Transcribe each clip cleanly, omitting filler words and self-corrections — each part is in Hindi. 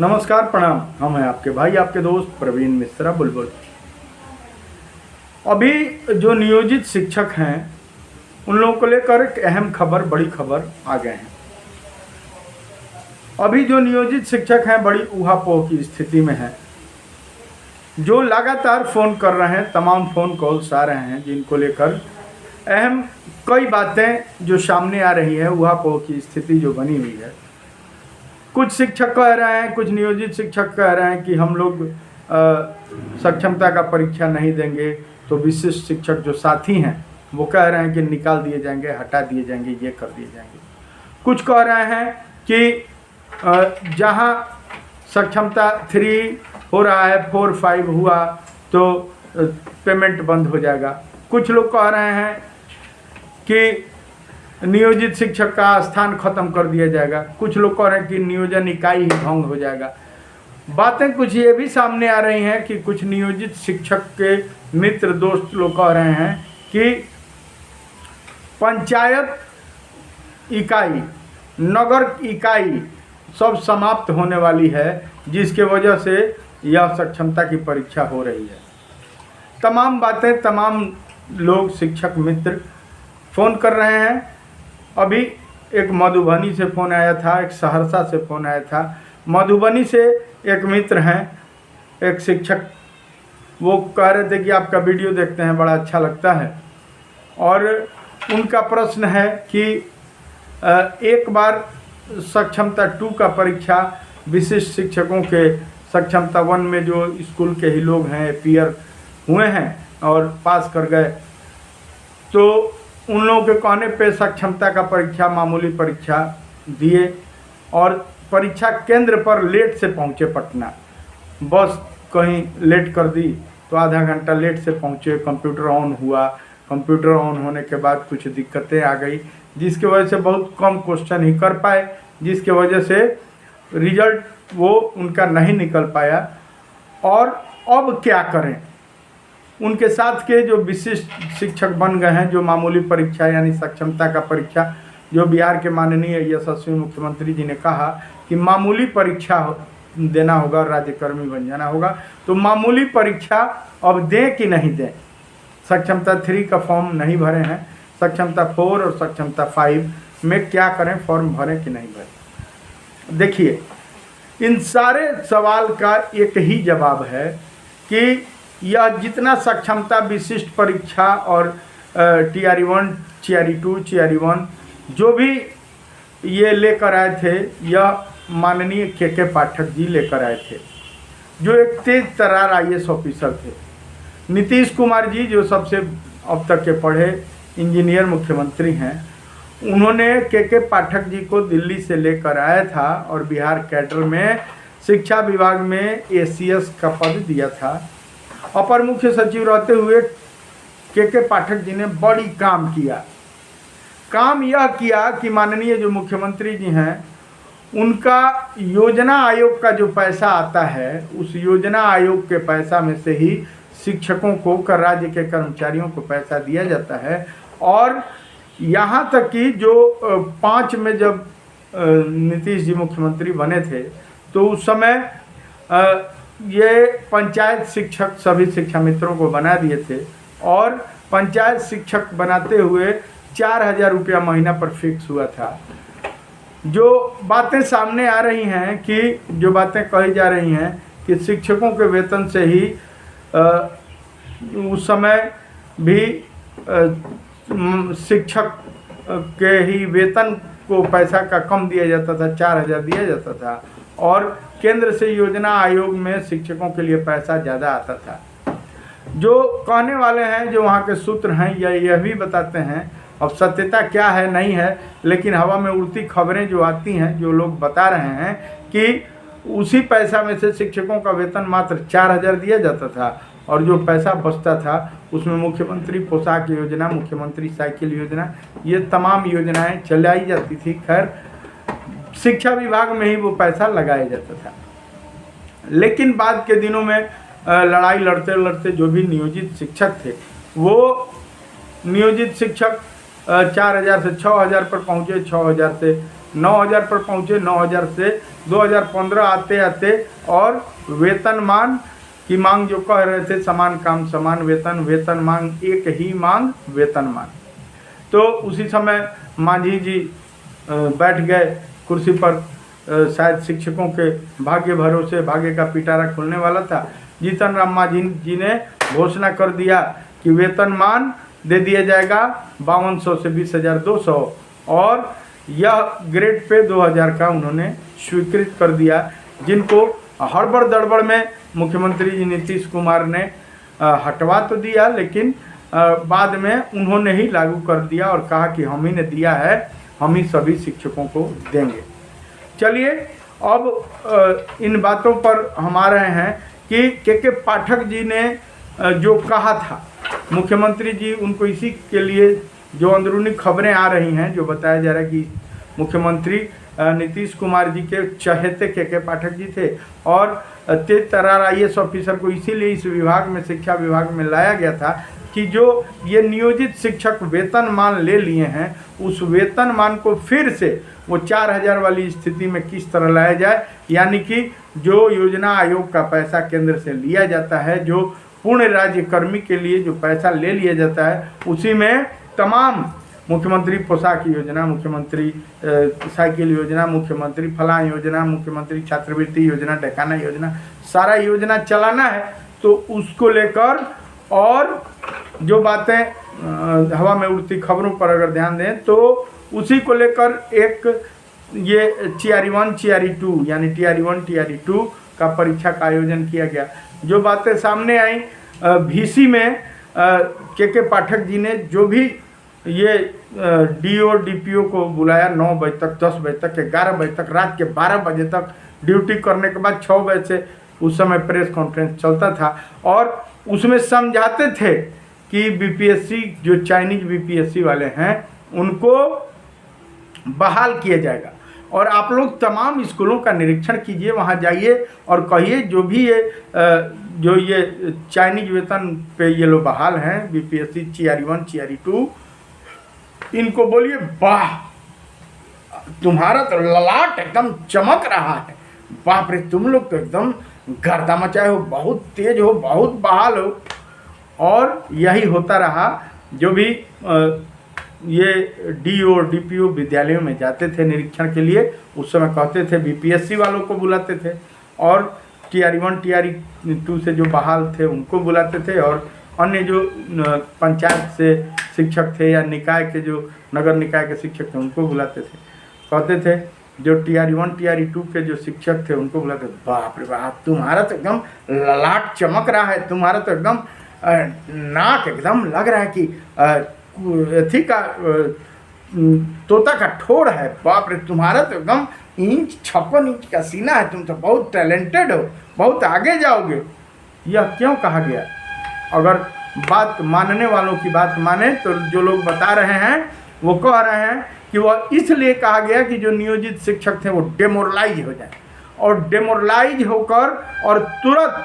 नमस्कार, प्रणाम। हम हैं आपके भाई, आपके दोस्त प्रवीण मिश्रा बुलबुल। अभी जो नियोजित शिक्षक हैं उन लोगों को लेकर एक अहम खबर, बड़ी खबर आ गए हैं। अभी जो नियोजित शिक्षक हैं बड़ी ऊहापोह की स्थिति में हैं, जो लगातार फ़ोन कर रहे हैं, तमाम फ़ोन कॉल्स आ रहे हैं जिनको लेकर अहम कई बातें जो सामने आ रही है, ऊहापोह की स्थिति जो बनी हुई है। कुछ शिक्षक कह रहे हैं, कुछ नियोजित शिक्षक कह रहे हैं कि हम लोग सक्षमता का परीक्षा नहीं देंगे, तो विशिष्ट शिक्षक जो साथी हैं वो कह रहे हैं कि निकाल दिए जाएंगे, हटा दिए जाएंगे, ये कर दिए जाएंगे। कुछ कह रहे हैं कि जहां सक्षमता 3 हो रहा है, 4, 5 हुआ तो पेमेंट बंद हो जाएगा। कुछ लोग कह रहे हैं कि नियोजित शिक्षक का स्थान खत्म कर दिया जाएगा। कुछ लोग कह रहे हैं कि नियोजन इकाई ही भंग हो जाएगा। बातें कुछ ये भी सामने आ रही हैं कि कुछ नियोजित शिक्षक के मित्र दोस्त लोग कह रहे हैं कि पंचायत इकाई, नगर इकाई सब समाप्त होने वाली है, जिसके वजह से यह सक्षमता की परीक्षा हो रही है। तमाम बातें, तमाम लोग, शिक्षक मित्र फ़ोन कर रहे हैं। अभी एक मधुबनी से फ़ोन आया था, एक सहरसा से फ़ोन आया था। मधुबनी से एक मित्र हैं, एक शिक्षक, वो कह रहे थे कि आपका वीडियो देखते हैं, बड़ा अच्छा लगता है। और उनका प्रश्न है कि एक बार सक्षमता 2 का परीक्षा विशिष्ट शिक्षकों के सक्षमता 1 में जो स्कूल के ही लोग हैं, पीयर हुए हैं और पास कर गए, तो उन लोगों के कहने पे सक्षमता का परीक्षा, मामूली परीक्षा दिए और परीक्षा केंद्र पर लेट से पहुँचे। पटना बस कहीं लेट कर दी तो आधा घंटा लेट से पहुँचे। कंप्यूटर ऑन हुआ, कंप्यूटर ऑन होने के बाद कुछ दिक्कतें आ गई, जिसकी वजह से बहुत कम क्वेश्चन ही कर पाए, जिसकी वजह से रिजल्ट वो उनका नहीं निकल पाया। और अब क्या करें? उनके साथ के जो विशिष्ट शिक्षक बन गए हैं, जो मामूली परीक्षा यानी सक्षमता का परीक्षा, जो बिहार के माननीय यशस्वी मुख्यमंत्री जी ने कहा कि मामूली परीक्षा देना होगा, राज्यकर्मी बन जाना होगा, तो मामूली परीक्षा अब दें कि नहीं दें? सक्षमता 3 का फॉर्म नहीं भरे हैं, सक्षमता 4 और सक्षमता 5 में क्या करें, फॉर्म भरें कि नहीं भरें? देखिए, इन सारे सवाल का एक ही जवाब है कि यह जितना सक्षमता विशिष्ट परीक्षा और TRE 1, TRE 2, TRE 1 जो भी ये लेकर आए थे, यह माननीय के पाठक जी लेकर आए थे, जो एक तेज तर्रार IAS ऑफिसर थे। नीतीश कुमार जी, जो सबसे अब तक के पढ़े इंजीनियर मुख्यमंत्री हैं, उन्होंने के पाठक जी को दिल्ली से लेकर आया था और बिहार कैडर में शिक्षा विभाग में ACS का पद दिया था। अपर मुख्य सचिव रहते हुए के पाठक जी ने बड़ी काम किया। काम यह किया कि माननीय जो मुख्यमंत्री जी हैं, उनका योजना आयोग का जो पैसा आता है, उस योजना आयोग के पैसा में से ही शिक्षकों को, राज्य के कर्मचारियों को पैसा दिया जाता है। और यहाँ तक कि जो 5 में जब नीतीश जी मुख्यमंत्री बने थे, तो उस समय ये पंचायत शिक्षक सभी शिक्षा मित्रों को बना दिए थे और पंचायत शिक्षक बनाते हुए 4000 रुपया महीना पर फिक्स हुआ था। जो बातें सामने आ रही हैं, कि जो बातें कही जा रही हैं कि शिक्षकों के वेतन से ही उस समय भी शिक्षक के ही वेतन को पैसा का कम दिया जाता था, 4000 दिया जाता था, और केंद्र से योजना आयोग में शिक्षकों के लिए पैसा ज़्यादा आता था। जो कहने वाले हैं, जो वहाँ के सूत्र हैं, यह भी बताते हैं, अब सत्यता क्या है नहीं है, लेकिन हवा में उड़ती खबरें जो आती हैं, जो लोग बता रहे हैं कि उसी पैसा में से शिक्षकों का वेतन मात्र 4000 दिया जाता था और जो पैसा बचता था उसमें मुख्यमंत्री पोशाक योजना, मुख्यमंत्री साइकिल योजना, ये तमाम योजनाएं चलाई जाती थी। खैर, शिक्षा विभाग में ही वो पैसा लगाया जाता था। लेकिन बाद के दिनों में लड़ाई लड़ते लड़ते जो भी नियोजित शिक्षक थे, वो नियोजित शिक्षक 4000 से 6000 पर पहुँचे, 6000 से 9,000 पर पहुँचे, 9,000 से 2015 आते आते और वेतनमान की मांग जो कह रहे थे समान काम समान वेतन, वेतन मांग एक ही मांग वेतनमान। तो उसी समय मांझी जी बैठ गए कुर्सी पर, शायद शिक्षकों के भाग्य भरोसे भाग्य का पिटारा खुलने वाला था। जीतन राम मांझी जी ने घोषणा कर दिया कि वेतनमान दे दिया जाएगा 5200 से 20,200 और यह ग्रेड पे 2000 का उन्होंने स्वीकृत कर दिया, जिनको हड़बड़ दड़बड़ में मुख्यमंत्री जी नीतीश कुमार ने हटवा तो दिया, लेकिन बाद में उन्होंने ही लागू कर दिया और कहा कि हम ही ने दिया है, हम ही सभी शिक्षकों को देंगे। चलिए अब इन बातों पर हम आ रहे हैं कि के पाठक जी ने जो कहा था, मुख्यमंत्री जी उनको इसी के लिए जो अंदरूनी खबरें आ रही हैं, जो बताया जा रहा है कि मुख्यमंत्री नीतीश कुमार जी के चहेते के पाठक जी थे और तेज तर्रार IAS ऑफिसर को इसीलिए इस विभाग में, शिक्षा विभाग में लाया गया था कि जो ये नियोजित शिक्षक वेतनमान ले लिए हैं, उस वेतनमान को फिर से वो 4,000 वाली स्थिति में किस तरह लाया जाए, यानी कि जो योजना आयोग का पैसा केंद्र से लिया जाता है, जो पूर्ण राज्य कर्मी के लिए जो पैसा ले लिया जाता है, उसी में तमाम मुख्यमंत्री पोशाक योजना, मुख्यमंत्री साइकिल योजना, मुख्यमंत्री फलां योजना, मुख्यमंत्री छात्रवृत्ति योजना, डेकाना योजना, सारा योजना चलाना है। तो उसको लेकर और जो बातें हवा में उड़ती खबरों पर अगर ध्यान दें तो उसी को लेकर एक ये TRE 1 TRE 2 यानी TRE 1 TRE 2 का परीक्षा का आयोजन किया गया। जो बातें सामने आई VC में के पाठक जी ने जो भी ये DO DPO को बुलाया 9 बजे तक, 10 बजे तक, 11 बजे तक, रात के 12 बजे तक ड्यूटी करने के बाद 6 बजे से उस समय प्रेस कॉन्फ्रेंस चलता था और उसमें समझाते थे कि BPSC जो चाइनीज BPSC वाले हैं उनको बहाल किया जाएगा और आप लोग तमाम स्कूलों का निरीक्षण कीजिए, वहाँ जाइए और कहिए जो भी ये चाइनीज वेतन पे ये लोग बहाल हैं BPSC TRE 1 TRE 2, इनको बोलिए वाह तुम्हारा तो ललाट एकदम चमक रहा है, बाप रे तुम लोग तो एकदम गर्दा मचाए हो, बहुत तेज हो, बहुत बहाल हो। और यही होता रहा। जो भी ये DO DPO विद्यालयों में जाते थे निरीक्षण के लिए, उस समय कहते थे BPSC वालों को बुलाते थे और TRE 1 TRE 2 से जो बहाल थे उनको बुलाते थे और अन्य जो पंचायत से शिक्षक थे या निकाय के जो नगर निकाय के शिक्षक थे उनको बुलाते थे। कहते थे जो TRE 1 TRE 2 के जो शिक्षक थे उनको बुलाते, बाप रे बाप तुम्हारा तो एकदम ललाट चमक रहा है, तुम्हारा तो एकदम नाक एकदम लग रहा है कि अथी का तोता का ठोड़ है, बाप रे तुम्हारा तो एकदम 56 इंच का सीना है, तुम तो बहुत टैलेंटेड हो, बहुत आगे जाओगे। यह क्यों कहा गया? अगर बात मानने वालों की बात माने तो जो लोग बता रहे हैं वो कह रहे हैं कि वह इसलिए कहा गया कि जो नियोजित शिक्षक थे वो डेमोरलाइज हो जाए और डेमोरलाइज होकर और तुरंत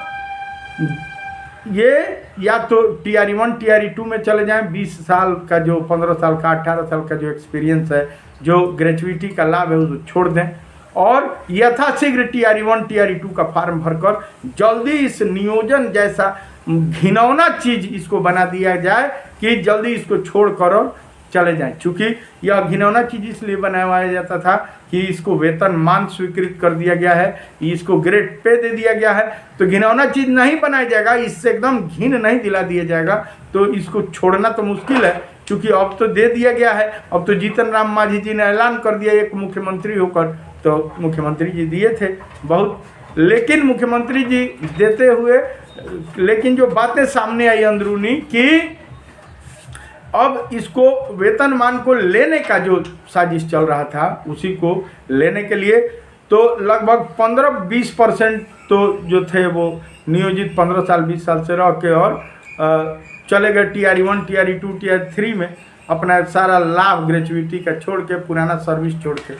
ये या तो TRE 1 TRE 2 में चले जाएं, 20 साल का जो 15 साल का 18 साल का जो एक्सपीरियंस है, जो ग्रेजुएटी का लाभ है उसको छोड़ दें और यथाशीघ्र TRE 1 TRE 2 का फॉर्म भरकर जल्दी इस नियोजन जैसा घिनौना चीज़ इसको बना दिया जाए कि जल्दी इसको छोड़ कर चले जाएं। चूँकि यह घिनौना चीज़ इसलिए बनाया जाता था कि इसको वेतनमान स्वीकृत कर दिया गया है, इसको ग्रेड पे दे दिया गया है, तो घिनौना चीज़ नहीं बनाया जाएगा, इससे एकदम घिन नहीं दिला दिया जाएगा, तो इसको छोड़ना तो मुश्किल है। क्योंकि अब तो दे दिया गया है, अब तो जीतन राम मांझी जी ने ऐलान कर दिया एक मुख्यमंत्री होकर, तो मुख्यमंत्री जी दिए थे बहुत, लेकिन मुख्यमंत्री जी देते हुए लेकिन जो बातें सामने आई अंदरूनी कि अब इसको वेतनमान को लेने का जो साजिश चल रहा था उसी को लेने के लिए तो लगभग 15-20% तो जो थे वो नियोजित 15 साल 20 साल से रह के और चले गए TRE 1 TRE 2 TRE 3 में अपना सारा लाभ ग्रेजुएटी का छोड़ के, पुराना सर्विस छोड़ के।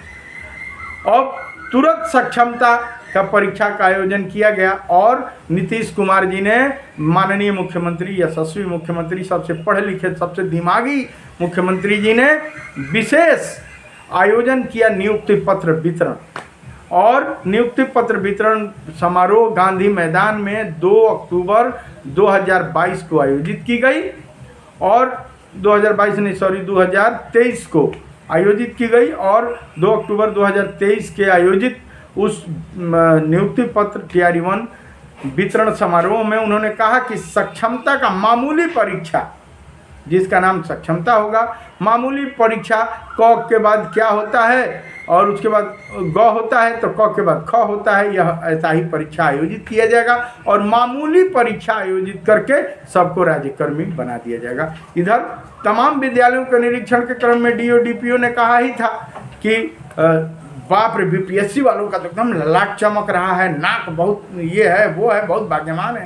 अब तुरंत सक्षमता का परीक्षा का आयोजन किया गया और नीतीश कुमार जी ने, माननीय मुख्यमंत्री, यशस्वी मुख्यमंत्री, सबसे पढ़े लिखे, सबसे दिमागी मुख्यमंत्री जी ने विशेष आयोजन किया नियुक्ति पत्र वितरण। और नियुक्ति पत्र वितरण समारोह गांधी मैदान में 2 अक्टूबर 2022 को आयोजित की गई और 2023 को आयोजित की गई। और 2 अक्टूबर 2023 के आयोजित उस नियुक्ति पत्र TRE-1 वितरण समारोह में उन्होंने कहा कि सक्षमता का मामूली परीक्षा, जिसका नाम सक्षमता होगा, मामूली परीक्षा क के बाद क्या होता है और उसके बाद ग होता है तो क के बाद ख होता है, यह ऐसा ही परीक्षा आयोजित किया जाएगा और मामूली परीक्षा आयोजित करके सबको राज्यकर्मी बना दिया जाएगा। इधर तमाम विद्यालयों के निरीक्षण के क्रम में DO DPO ने कहा ही था कि बाप रे BPSC वालों का तो एकदम ललाट चमक रहा है, नाक बहुत ये है वो है, बहुत भाग्यमान है,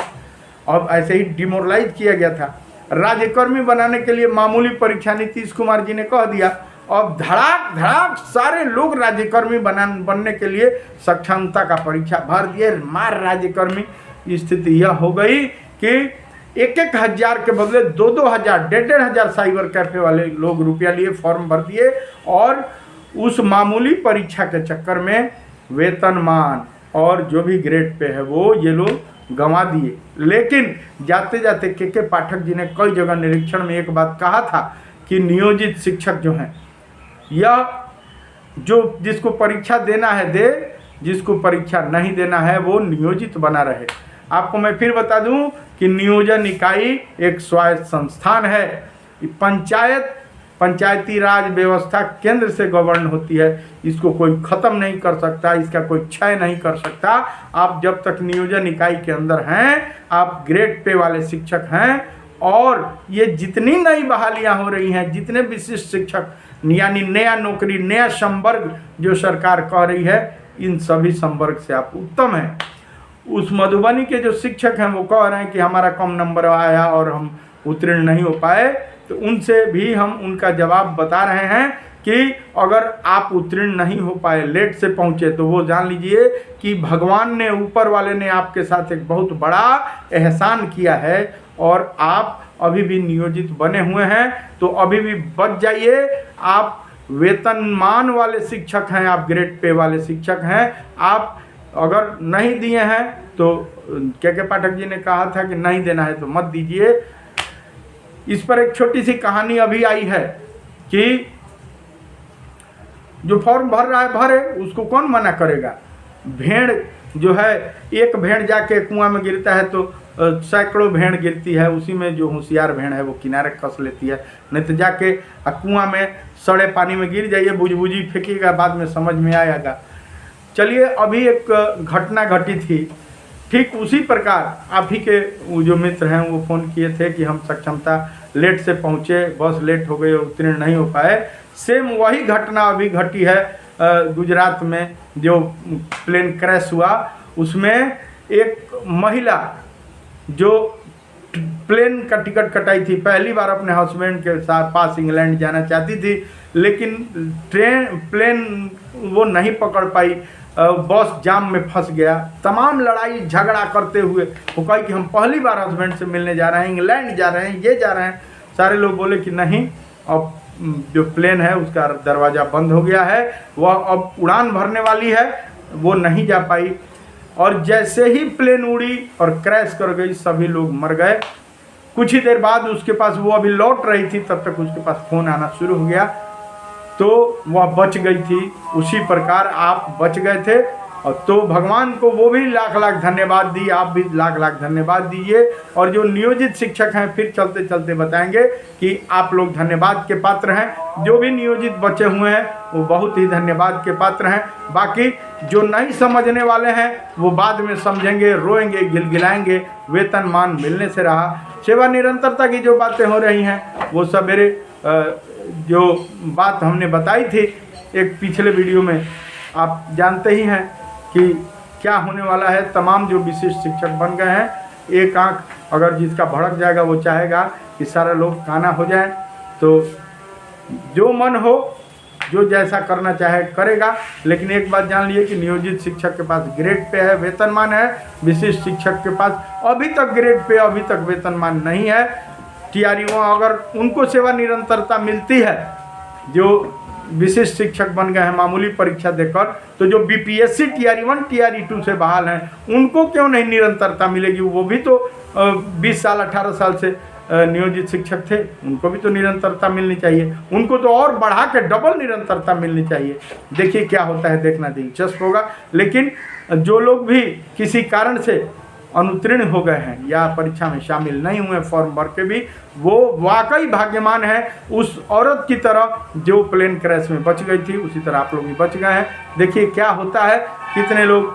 और ऐसे ही डिमोरलाइज किया गया था। राज्यकर्मी बनाने के लिए मामूली परीक्षा नीतीश कुमार जी ने कह दिया। अब धड़ाक धड़ाक सारे लोग राज्यकर्मी बनने के लिए सक्षमता का परीक्षा भर दिए। मार राज्यकर्मी स्थिति यह हो गई कि 1-1 हज़ार के बदले 2-2 हज़ार 1.5 हज़ार साइबर कैफे वाले लोग रुपया लिए फॉर्म भर दिए और उस मामूली परीक्षा के चक्कर में वेतनमान और जो भी ग्रेड पे है वो ये लोग गंवा दिए। लेकिन जाते जाते के पाठक जी ने कई जगह निरीक्षण में एक बात कहा था कि नियोजित शिक्षक जो हैं, यह जो जिसको परीक्षा देना है दे, जिसको परीक्षा नहीं देना है वो नियोजित बना रहे। आपको मैं फिर बता दूं कि नियोजन इकाई एक स्वायत्त संस्थान है। पंचायती राज व्यवस्था केंद्र से गवर्न होती है, इसको कोई ख़त्म नहीं कर सकता, इसका कोई क्षय नहीं कर सकता। आप जब तक नियोजन इकाई के अंदर हैं, आप ग्रेड पे वाले शिक्षक हैं और ये जितनी नई बहालियां हो रही हैं, जितने विशिष्ट शिक्षक यानी नया नौकरी, नया संवर्ग जो सरकार कह रही है, इन सभी संवर्ग से आप उत्तम हैं। उस मधुबनी के जो शिक्षक हैं वो कह रहे हैं कि हमारा कम नंबर आया और हम उत्तीर्ण नहीं हो पाए, तो उनसे भी हम उनका जवाब बता रहे हैं कि अगर आप उत्तीर्ण नहीं हो पाए, लेट से पहुँचे, तो वो जान लीजिए कि भगवान ने, ऊपर वाले ने आपके साथ एक बहुत बड़ा एहसान किया है और आप अभी भी नियोजित बने हुए हैं, तो अभी भी बच जाइए। आप वेतनमान वाले शिक्षक हैं, आप ग्रेड पे वाले शिक्षक हैं। आप अगर नहीं दिए हैं तो के पाठक जी ने कहा था कि नहीं देना है तो मत दीजिए। इस पर एक छोटी सी कहानी अभी आई है कि जो फॉर्म भर रहा है भरे, उसको कौन मना करेगा। भेड़ जो है, एक भेड़ जाके कुआं में गिरता है तो सैकड़ों भेड़ गिरती है, उसी में जो होशियार भेड़ है वो किनारे कस लेती है। नहीं तो जाके कुआं में सड़े पानी में गिर जाइए, बुझबुझी फेंकिएगा, बाद में समझ में आएगा। चलिए, अभी एक घटना घटी थी, ठीक उसी प्रकार आप ही के जो मित्र हैं वो फ़ोन किए थे कि हम सक्षमता लेट से पहुँचे, बस लेट हो गए, उत्तीर्ण नहीं हो पाए। सेम वही घटना अभी घटी है गुजरात में, जो प्लेन क्रैश हुआ, उसमें एक महिला जो प्लेन का टिकट कटाई थी, पहली बार अपने हस्बैंड के साथ पास इंग्लैंड जाना चाहती थी, लेकिन प्लेन वो नहीं पकड़ पाई, बस जाम में फंस गया। तमाम लड़ाई झगड़ा करते हुए वो कही कि हम पहली बार हस्बैंड से मिलने जा रहे हैं, इंग्लैंड जा रहे हैं, ये जा रहे हैं। सारे लोग बोले कि नहीं, अब जो प्लेन है उसका दरवाज़ा बंद हो गया है, वह अब उड़ान भरने वाली है, वो नहीं जा पाई। और जैसे ही प्लेन उड़ी और क्रैश कर गई, सभी लोग मर गए। कुछ ही देर बाद उसके पास, वो अभी लौट रही थी, तब तक उसके पास फ़ोन आना शुरू हो गया, तो वह बच गई थी। उसी प्रकार आप बच गए थे, और तो भगवान को वो भी लाख लाख धन्यवाद दी, आप भी लाख लाख धन्यवाद दीजिए। और जो नियोजित शिक्षक हैं, फिर चलते चलते बताएंगे कि आप लोग धन्यवाद के पात्र हैं। जो भी नियोजित बचे हुए हैं वो बहुत ही धन्यवाद के पात्र हैं। बाकी जो नहीं समझने वाले हैं वो बाद में समझेंगे, रोएंगे, गिलगिलाएंगे, वेतनमान मिलने से रहा। सेवा निरंतरता की जो बातें हो रही हैं वो सवेरे जो बात हमने बताई थी एक पिछले वीडियो में, आप जानते ही हैं कि क्या होने वाला है। तमाम जो विशिष्ट शिक्षक बन गए हैं, एक आंख अगर जिसका भड़क जाएगा वो चाहेगा कि सारे लोग काना हो जाएं। तो जो मन हो, जो जैसा करना चाहे करेगा, लेकिन एक बात जान लिए कि नियोजित शिक्षक के पास ग्रेड पे है, वेतनमान है। विशिष्ट शिक्षक के पास अभी तक ग्रेड पे, अभी तक वेतनमान नहीं है। TRE अगर उनको सेवा निरंतरता मिलती है, जो विशिष्ट शिक्षक बन गए हैं मामूली परीक्षा देकर, तो जो बीपीएससी टीआरई 1 टीआरई 2 से बहाल हैं उनको क्यों नहीं निरंतरता मिलेगी? वो भी तो 20 साल 18 साल से नियोजित शिक्षक थे, उनको भी तो निरंतरता मिलनी चाहिए, उनको तो और बढ़ा के डबल निरंतरता मिलनी चाहिए। देखिए क्या होता है, देखना दिलचस्प होगा। लेकिन जो लोग भी किसी कारण से अनुत्तीर्ण हो गए हैं या परीक्षा में शामिल नहीं हुए फॉर्म भर के भी, वो वाकई भाग्यमान है। उस औरत की तरह जो प्लेन क्रैश में बच गई थी, उसी तरह आप लोग भी बच गए हैं। देखिए क्या होता है, कितने लोग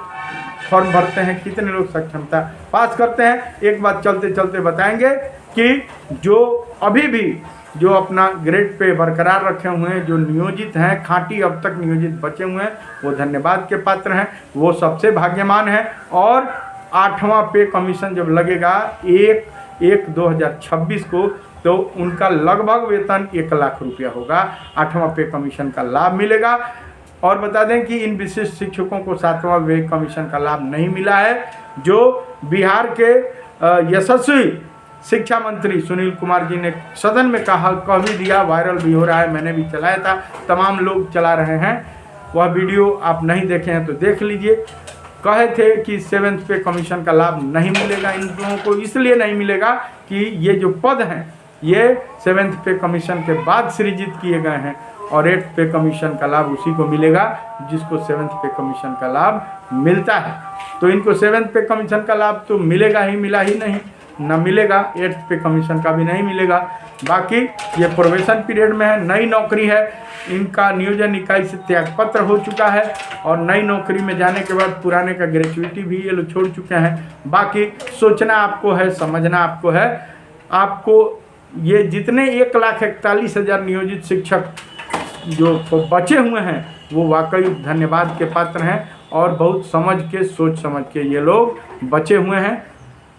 फॉर्म भरते हैं, कितने लोग सक्षमता पास करते हैं। एक बात चलते चलते बताएंगे कि जो अभी भी जो अपना ग्रेड पे बरकरार रखे हुए हैं, जो नियोजित हैं, खाँटी अब तक नियोजित बचे हुए हैं, वो धन्यवाद के पात्र हैं, वो सबसे भाग्यमान हैं। और 8वां पे कमीशन जब लगेगा 1/1/2026 को, तो उनका लगभग वेतन 1 लाख रुपया होगा। 8वां पे कमीशन का लाभ मिलेगा। और बता दें कि इन विशिष्ट शिक्षकों को 7वां पे कमीशन का लाभ नहीं मिला है। जो बिहार के यशस्वी शिक्षा मंत्री सुनील कुमार जी ने सदन में कह भी दिया, वायरल भी हो रहा है, मैंने भी चलाया था, तमाम लोग चला रहे हैं, वह वीडियो आप नहीं देखे हैं तो देख लीजिए। कहे थे कि 7th पे कमीशन का लाभ नहीं मिलेगा इन लोगों को, इसलिए नहीं मिलेगा कि ये जो पद हैं ये 7th पे कमीशन के बाद सृजित किए गए हैं, और 8th पे कमीशन का लाभ उसी को मिलेगा जिसको 7th पे कमीशन का लाभ मिलता है। तो इनको 7th पे कमीशन का लाभ तो मिलेगा ही, मिला ही नहीं, न मिलेगा। 8th पे कमीशन का भी नहीं मिलेगा। बाकी ये प्रोबेशन पीरियड में है, नई नौकरी है, इनका नियोजन इकाई से त्यागपत्र हो चुका है, और नई नौकरी में जाने के बाद पुराने का ग्रेचुइटी भी ये लोग छोड़ चुके हैं। बाकी सोचना आपको है, समझना आपको है। आपको ये जितने 1,41,000 नियोजित शिक्षक जो बचे हुए हैं वो वाकई धन्यवाद के पात्र हैं, और बहुत समझ के, सोच समझ के ये लोग बचे हुए हैं।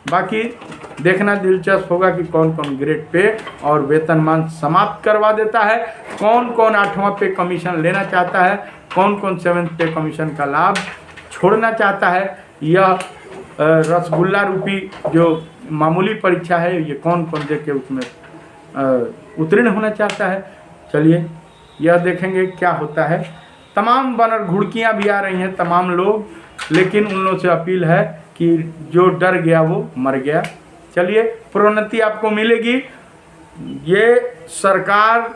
बाकी देखना दिलचस्प होगा कि कौन कौन ग्रेड पे और वेतनमान समाप्त करवा देता है, कौन कौन 8वां पे कमीशन लेना चाहता है, कौन कौन 7th पे कमीशन का लाभ छोड़ना चाहता है। यह रसगुल्ला रूपी जो मामूली परीक्षा है, ये कौन कौन दे के उसमें उत्तीर्ण होना चाहता है। चलिए यह देखेंगे क्या होता है। तमाम बनर घुड़कियाँ भी आ रही हैं, तमाम लोग, लेकिन उन लोगों से अपील है कि जो डर गया वो मर गया। चलिए प्रोन्नति आपको मिलेगी, ये सरकार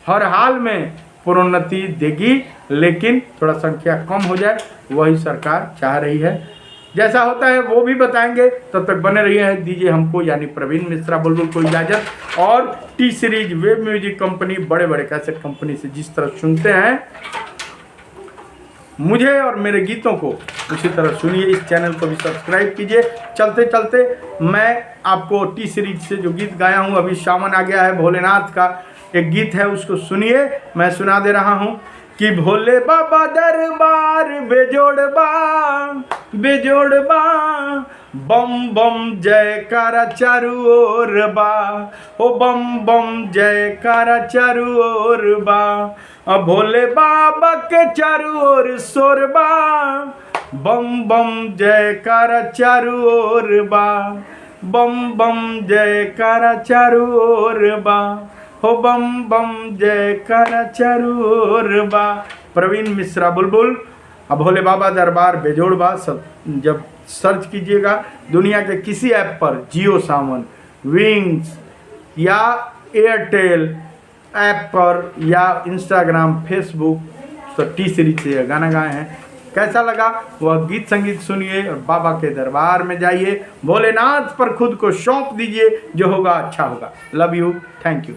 हर हाल में प्रोन्नति देगी, लेकिन थोड़ा संख्या कम हो जाए, वही सरकार चाह रही है। जैसा होता है वो भी बताएंगे, तब तक बने रहिए। दीजिए हमको यानी प्रवीण मिश्रा बुलबुल को इजाज़त। और T series web music company, बड़े बड़े कैसेट कंपनी से जिस तरह सुनते हैं मुझे और मेरे गीतों को, उसी तरह सुनिए। इस चैनल को भी सब्सक्राइब कीजिए। चलते चलते मैं आपको टी सीरीज से जो गीत गाया हूँ, अभी सावन आ गया है, भोलेनाथ का एक गीत है, उसको सुनिए। मैं सुना दे रहा हूँ कि भोले बाबा दरबार बेजोड़बा बेजोड़बा, बम बम जयकारा चारू ओर बा, ओ बम बम जयकारा चारू ओर बा, भोले बाबा के चारू ओर शोरबा, बम बम जयकारा चारू ओर बा, बम बम जयकारा चारू ओर बा, हो बम बम जयकारा चारू ओर बा। प्रवीण मिश्रा बुलबुल, अब भोले बाबा दरबार बेजोड़बा सब जब सर्च कीजिएगा दुनिया के किसी ऐप पर, जियो सावन, विंग्स या एयरटेल ऐप पर या इंस्टाग्राम, फेसबुक, तो टी सीरीज से गाना गाए हैं। कैसा लगा वह गीत संगीत सुनिए और बाबा के दरबार में जाइए, भोलेनाथ पर खुद को सौंप दीजिए, जो होगा अच्छा होगा। Love you, thank you.